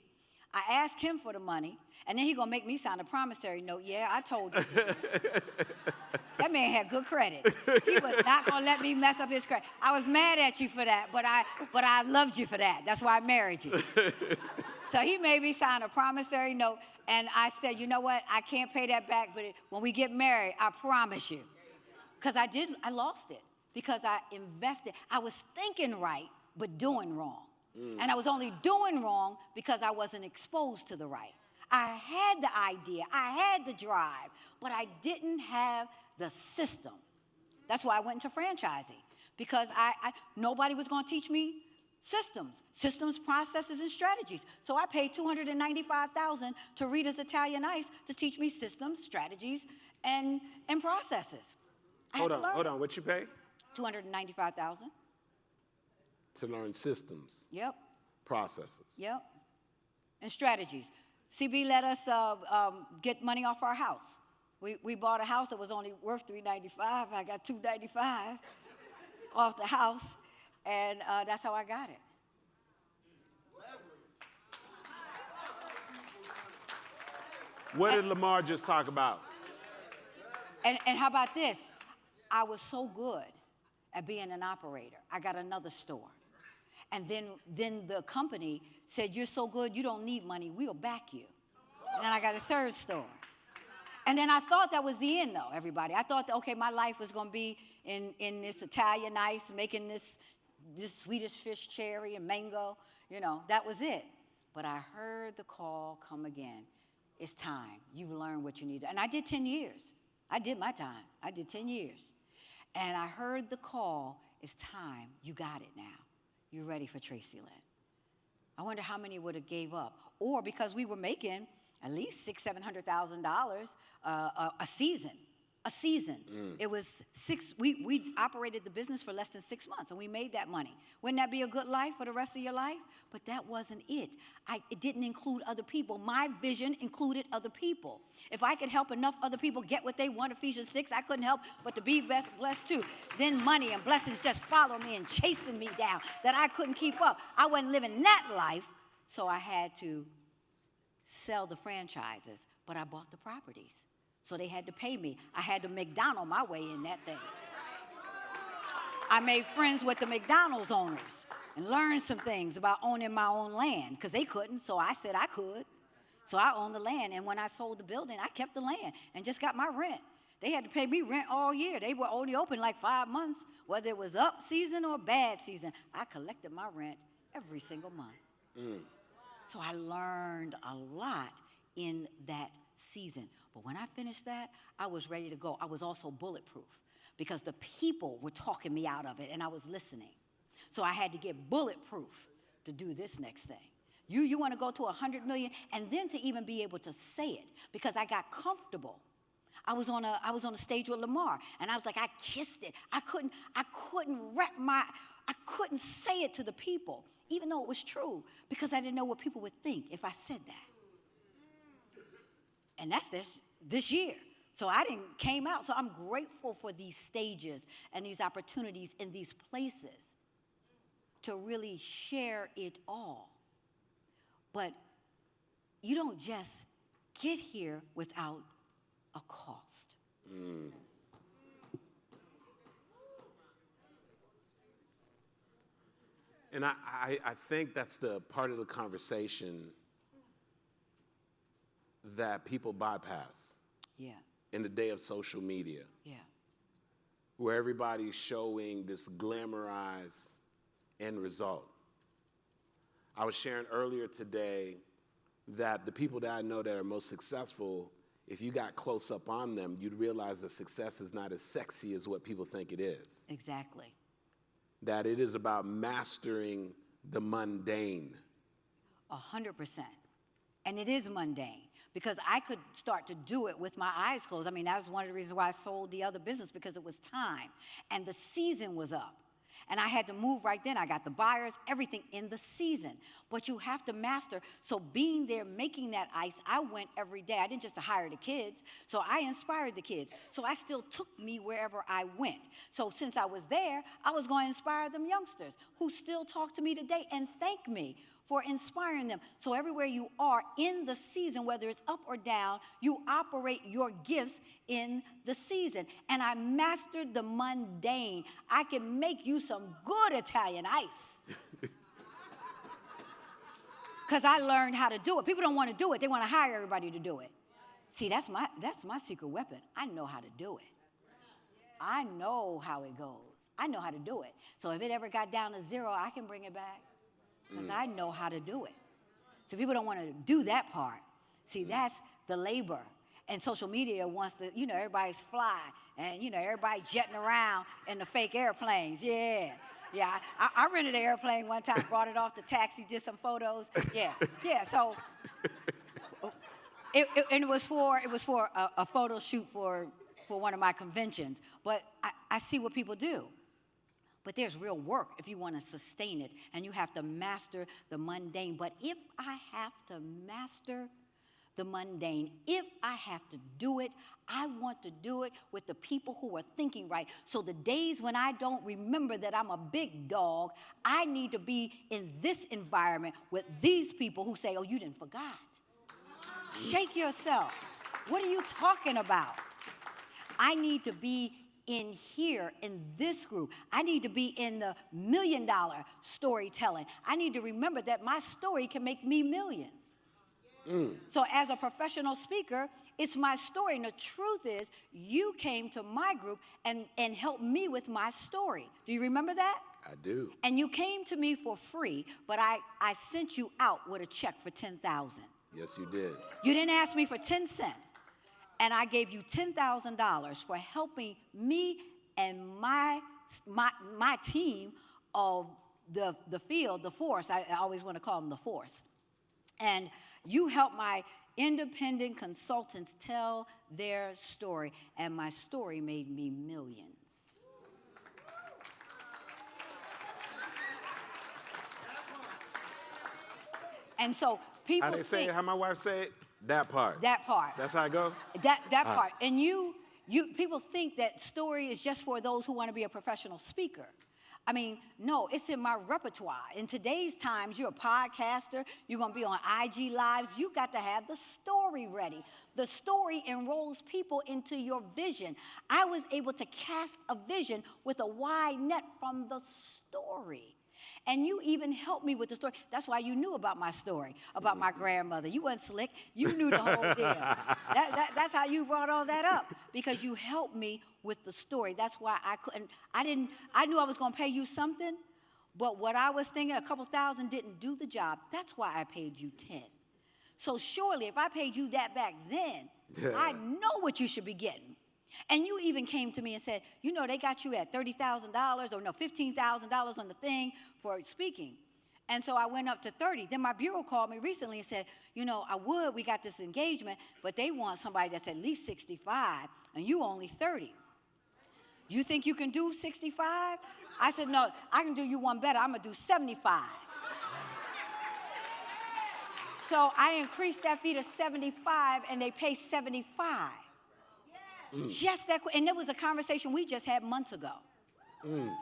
I ask him for the money, and then he's going to make me sign a promissory note. Yeah, I told you. That man had good credit. He was not going to let me mess up his credit. I was mad at you for that, but I loved you for that. That's why I married you. So he made me sign a promissory note, and I said, you know what? I can't pay that back, but when we get married, I promise you. Because I lost it. Because I invested. I was thinking right, but doing wrong. And I was only doing wrong because I wasn't exposed to the right. I had the idea, I had the drive, but I didn't have the system. That's why I went into franchising, because nobody was going to teach me systems, processes, and strategies. So I paid $295,000 to Rita's Italian Ice to teach me systems, strategies, and processes. Hold on, what you pay? $295,000. To learn systems. Yep. Processes. Yep. And strategies. CB let us get money off our house. We bought a house that was only worth $395. I got $295 off the house, and that's how I got it. What did Lamar just talk about? And how about this? I was so good at being an operator. I got another store. And then the company said, you're so good, you don't need money, we'll back you. And then I got a third store. And then I thought that was the end, though, everybody. I thought that, okay, my life was going to be in this Italian ice, making this Swedish fish cherry and mango. You know, that was it. But I heard the call come again. It's time. You've learned what you need. And I did 10 years. I did my time. I did 10 years. And I heard the call. It's time. You got it now. You're ready for Traci Lynn. I wonder how many would have gave up. Or because we were making at least $600,000 a season. A season. It was we operated the business for less than 6 months, and we made that money. Wouldn't that be a good life for the rest of your life? But that wasn't it. It didn't include other people. My vision included other people. If I could help enough other people get what they want, Ephesians 6, I couldn't help but to be blessed too. Then money and blessings just followed me and chasing me down that I couldn't keep up. I wasn't living that life, so I had to sell the franchises, but I bought the properties. So they had to pay me. I had to McDonald my way in that thing. I made friends with the McDonald's owners and learned some things about owning my own land because they couldn't, so I said I could. So I owned the land, and when I sold the building, I kept the land and just got my rent. They had to pay me rent all year. They were only open like 5 months, whether it was up season or bad season. I collected my rent every single month. So I learned a lot in that season. But when I finished that, I was ready to go. I was also bulletproof because the people were talking me out of it, and I was listening. So I had to get bulletproof to do this next thing. You want to go to 100 million, and then to even be able to say it, because I got comfortable. I was on a stage with Lamar, and I was like, I kissed it. I couldn't say it to the people, even though it was true, because I didn't know what people would think if I said that. And that's this year. So came out. So I'm grateful for these stages and these opportunities in these places to really share it all. But you don't just get here without a cost. And I think that's the part of the conversation that people bypass in the day of social media, where everybody's showing this glamorized end result. I was sharing earlier today that the people that I know that are most successful, if you got close up on them, you'd realize that success is not as sexy as what people think it is. Exactly. That it is about mastering the mundane. 100%. And it is mundane, because I could start to do it with my eyes closed. I mean, that was one of the reasons why I sold the other business, because it was time. And the season was up. And I had to move right then. I got the buyers, everything in the season. But you have to master. So being there, making that ice, I went every day. I didn't just hire the kids. So I inspired the kids. So I still took me wherever I went. So since I was there, I was going to inspire them youngsters who still talk to me today and thank me for inspiring them. So everywhere you are in the season, whether it's up or down, you operate your gifts in the season. And I mastered the mundane. I can make you some good Italian ice. Because I learned how to do it. People don't want to do it. They want to hire everybody to do it. See, that's my secret weapon. I know how to do it. I know how it goes. I know how to do it. So if it ever got down to 0, I can bring it back. Because I know how to do it. So people don't want to do that part. See, that's the labor. And social media wants to, everybody's fly. And, everybody jetting around in the fake airplanes. Yeah. I rented an airplane one time, brought it off the taxi, did some photos. Yeah. So it was for a photo shoot for one of my conventions. But I see what people do. But there's real work if you want to sustain it, and you have to master the mundane. But if I have to master the mundane, if I have to do it, I want to do it with the people who are thinking right. So the days when I don't remember that I'm a big dog, I need to be in this environment with these people who say, oh, you didn't forgot. Shake yourself. What are you talking about? I need to be in here, in this group. I need to be in the $1 million storytelling. I need to remember that my story can make me millions. So as a professional speaker, it's my story. And the truth is, you came to my group and helped me with my story. Do you remember that? I do. And you came to me for free, but I sent you out with a check for $10,000. Yes, you did. You didn't ask me for 10 cents. And I gave you $10,000 for helping me and my team of the field, the force. I always want to call them the force. And you help my independent consultants tell their story, and my story made me millions. And so people How they say it, how my wife say it? That part. that part. That's how I go? That part. And you people think that story is just for those who want to be a professional speaker. I mean, no, it's in my repertoire. In today's times, you're a podcaster, you're going to be on IG Lives, you got to have the story ready. The story enrolls people into your vision. I was able to cast a vision with a wide net from the story. And you even helped me with the story. That's why you knew about my story, about my grandmother. You wasn't slick. You knew the whole deal. That's how you brought all that up, because you helped me with the story. That's why I couldn't. I knew I was going to pay you something, but what I was thinking, a couple thousand didn't do the job. That's why I paid you 10. So surely, if I paid you that back then, I know what you should be getting. And you even came to me and said, you know, they got you at $30,000 or no, $15,000 on the thing for speaking. And so I went up to 30. Then my bureau called me recently and said, you know, we got this engagement, but they want somebody that's at least 65, and you only 30. You think you can do 65? I said, no, I can do you one better. I'm going to do 75. So I increased that fee to 75, and they pay 75. Just that quick. And it was a conversation we just had months ago.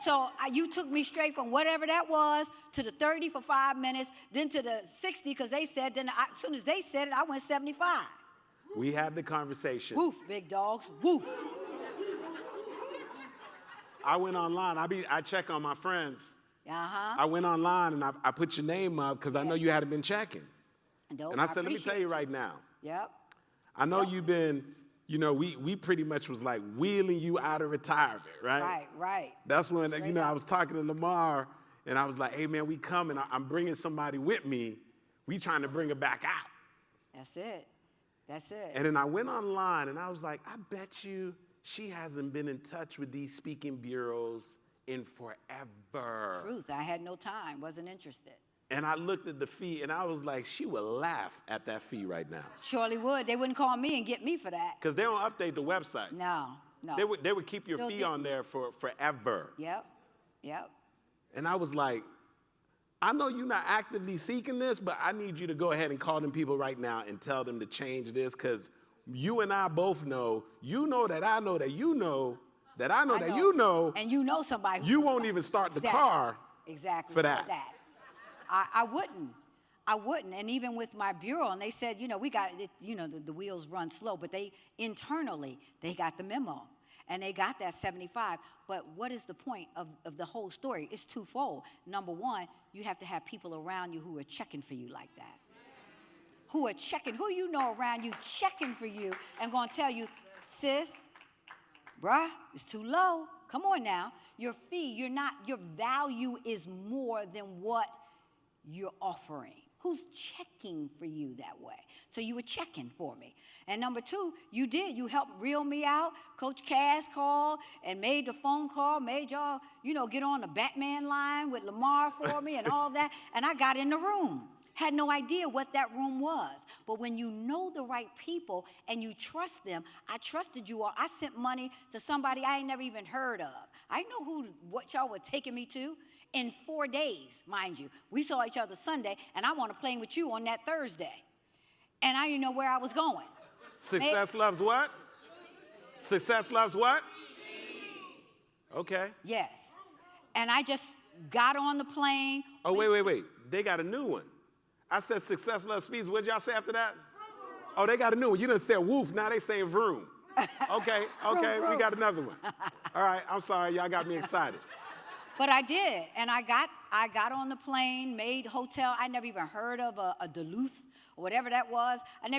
So you took me straight from whatever that was to the 30 for 5 minutes, then to the 60 because they said, then as soon as they said it, I went 75. We had the conversation. Woof, big dogs, woof. I went online. I check on my friends. Uh-huh. I went online and I put your name up because I know you hadn't been checking. And I said, let me tell you right now. Yep. I know you've been, you know, we pretty much was like wheeling you out of retirement, right? Right. That's when, you know, I was talking to Lamar and I was like, hey man, we coming. I'm bringing somebody with me. We trying to bring her back out. That's it. And then I went online and I was like, I bet you she hasn't been in touch with these speaking bureaus in forever. Truth, I had no time, wasn't interested. And I looked at the fee and I was like, she would laugh at that fee right now. Surely would. They wouldn't call me and get me for that. Because they don't update the website. No. They would keep your fee on there for forever. Yep. And I was like, I know you're not actively seeking this, but I need you to go ahead and call them people right now and tell them to change this, because you and I both know, you know that I know that you know, that I know that you know. And you know somebody. You won't even start the car for that. I wouldn't. And even with my bureau, and they said, you know, we got it, you know, the wheels run slow, but they internally, they got the memo. And they got that 75. But what is the point of the whole story? It's twofold. Number one, you have to have people around you who are checking for you like that. Who are checking, who you know around you checking for you and going to tell you, sis, bruh, it's too low. Come on now. Your fee, your value is more than what you're offering. Who's checking for you that way? So you were checking for me. And number two, you did. You helped reel me out. Coach Cass called and made the phone call, made y'all, you know, get on the Batman line with Lamar for me and all that. And I got in the room. Had no idea what that room was. But when you know the right people and you trust them, I trusted you all. I sent money to somebody I ain't never even heard of. I know what y'all were taking me to. In 4 days, mind you. We saw each other Sunday, and I want to play with you on that Thursday. And I didn't know where I was going. Success loves what? Success loves what? Okay. Yes. And I just got on the plane. Oh, wait. They got a new one. I said success loves speeds. What did y'all say after that? Oh, they got a new one. You didn't say woof. Now they saying vroom. Okay. We got another one. All right. I'm sorry. Y'all got me excited. But I did, and I got on the plane, made hotel. I never even heard of a Duluth or whatever that was. And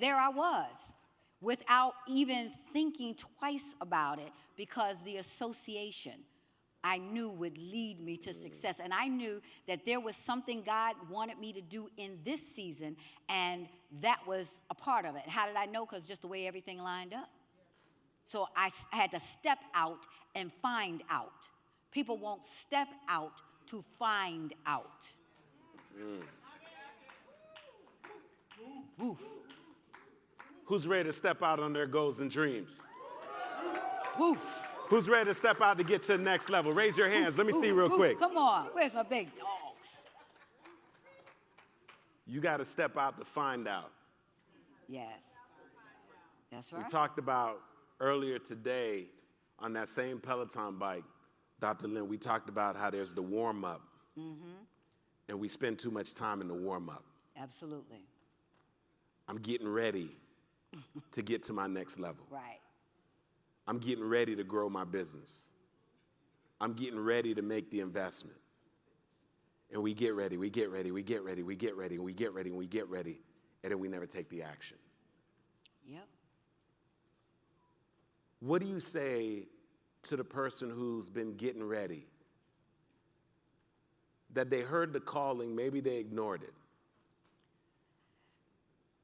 there I was, without even thinking twice about it, because the association I knew would lead me to success. And I knew that there was something God wanted me to do in this season, and that was a part of it. How did I know? Because just the way everything lined up. So I had to step out and find out. People won't step out to find out. Woof. Who's ready to step out on their goals and dreams? Woof. Who's ready to step out to get to the next level? Raise your hands. Let me see real quick. Come on. Where's my big dogs? You got to step out to find out. Yes. That's right. We talked about earlier today on that same Peloton bike, Dr. Lynn, we talked about how there's the warm-up. And we spend too much time in the warm-up. Absolutely. I'm getting ready to get to my next level. Right. I'm getting ready to grow my business. I'm getting ready to make the investment. And we get ready, we get ready, we get ready, we get ready, and we get ready, and we get ready, and then we never take the action. Yep. What do you say to the person who's been getting ready? That they heard the calling, maybe they ignored it.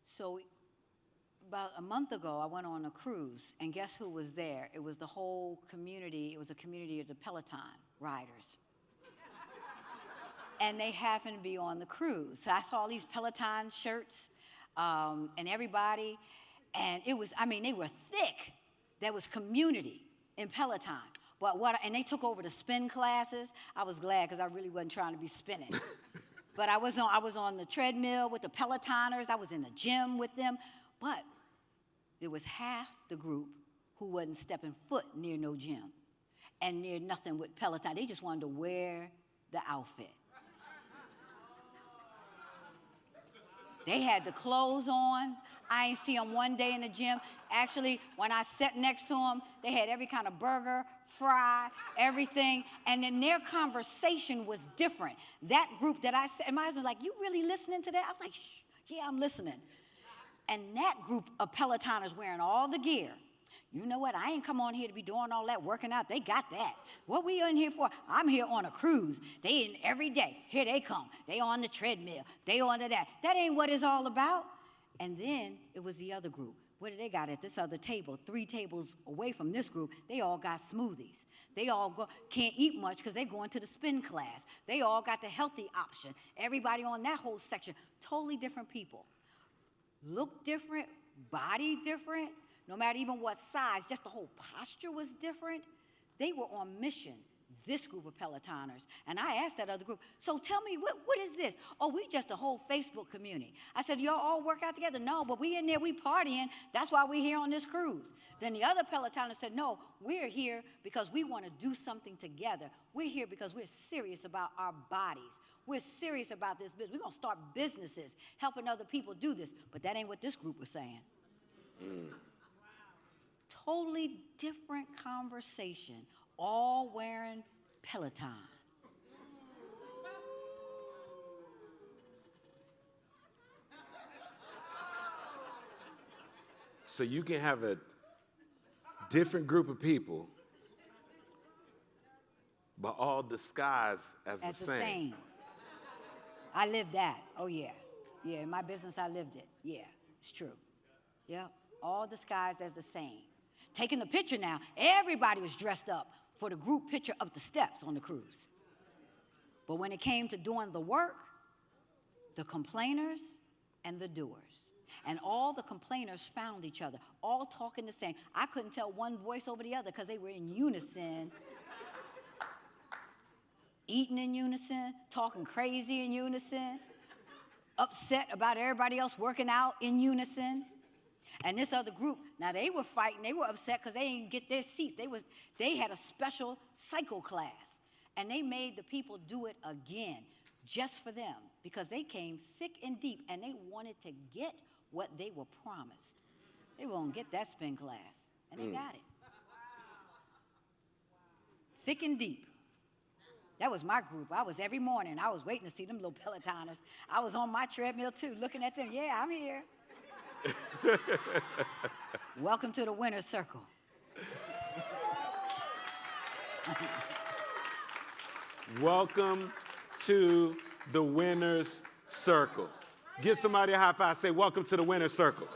So about a month ago, I went on a cruise, and guess who was there? It was the whole community. It was a community of the Peloton riders. And they happened to be on the cruise. So I saw these Peloton shirts and everybody, and it was, I mean, they were thick. There was community in Peloton. But and they took over the spin classes. I was glad because I really wasn't trying to be spinning. But I was on the treadmill with the Pelotoners. I was in the gym with them. But there was half the group who wasn't stepping foot near no gym and near nothing with Peloton. They just wanted to wear the outfit. They had the clothes on. I ain't see them one day in the gym. Actually, when I sat next to them, they had every kind of burger, fry, everything. And then their conversation was different. That group that I said, and my husband was like, you really listening to that? I was like, shh, yeah, I'm listening. And that group of Pelotoners wearing all the gear, you know what? I ain't come on here to be doing all that working out. They got that. What we in here for? I'm here on a cruise. They in every day. Here they come. They on the treadmill. They on to that. That ain't what it's all about. And then it was the other group. What do they got at this other table? 3 tables away from this group, they all got smoothies. They all can't eat much because they're going to the spin class. They all got the healthy option. Everybody on that whole section, totally different people. Look different, body different, no matter even what size, just the whole posture was different. They were on mission, this group of Pelotoners. And I asked that other group, so tell me, what is this? Oh, we just a whole Facebook community. I said, y'all all work out together? No, but we in there, we partying. That's why we're here on this cruise. Then the other Pelotoners said, no, we're here because we want to do something together. We're here because we're serious about our bodies. We're serious about this business. We're going to start businesses, helping other people do this. But that ain't what this group was saying. Totally different conversation, all wearing Peloton. So you can have a different group of people, but all disguised as the same. I lived that. Oh, yeah. Yeah, in my business, I lived it. Yeah, it's true. Yeah, all disguised as the same. Taking the picture now, everybody was dressed up for the group picture up the steps on the cruise. But when it came to doing the work, the complainers and the doers. And all the complainers found each other, all talking the same. I couldn't tell one voice over the other because they were in unison. Eating in unison, talking crazy in unison, upset about everybody else working out in unison. And this other group, now they were fighting, they were upset because they didn't get their seats. They had a special cycle class. And they made the people do it again just for them because they came thick and deep and they wanted to get what they were promised. They were going to get that spin class, and they got it. Thick and deep. That was my group. I was every morning. I was waiting to see them little Pelotoners. I was on my treadmill too, looking at them. Yeah, I'm here. Welcome to the winner's circle. Welcome to the winner's circle. Give somebody a high five. Say, welcome to the winner's circle.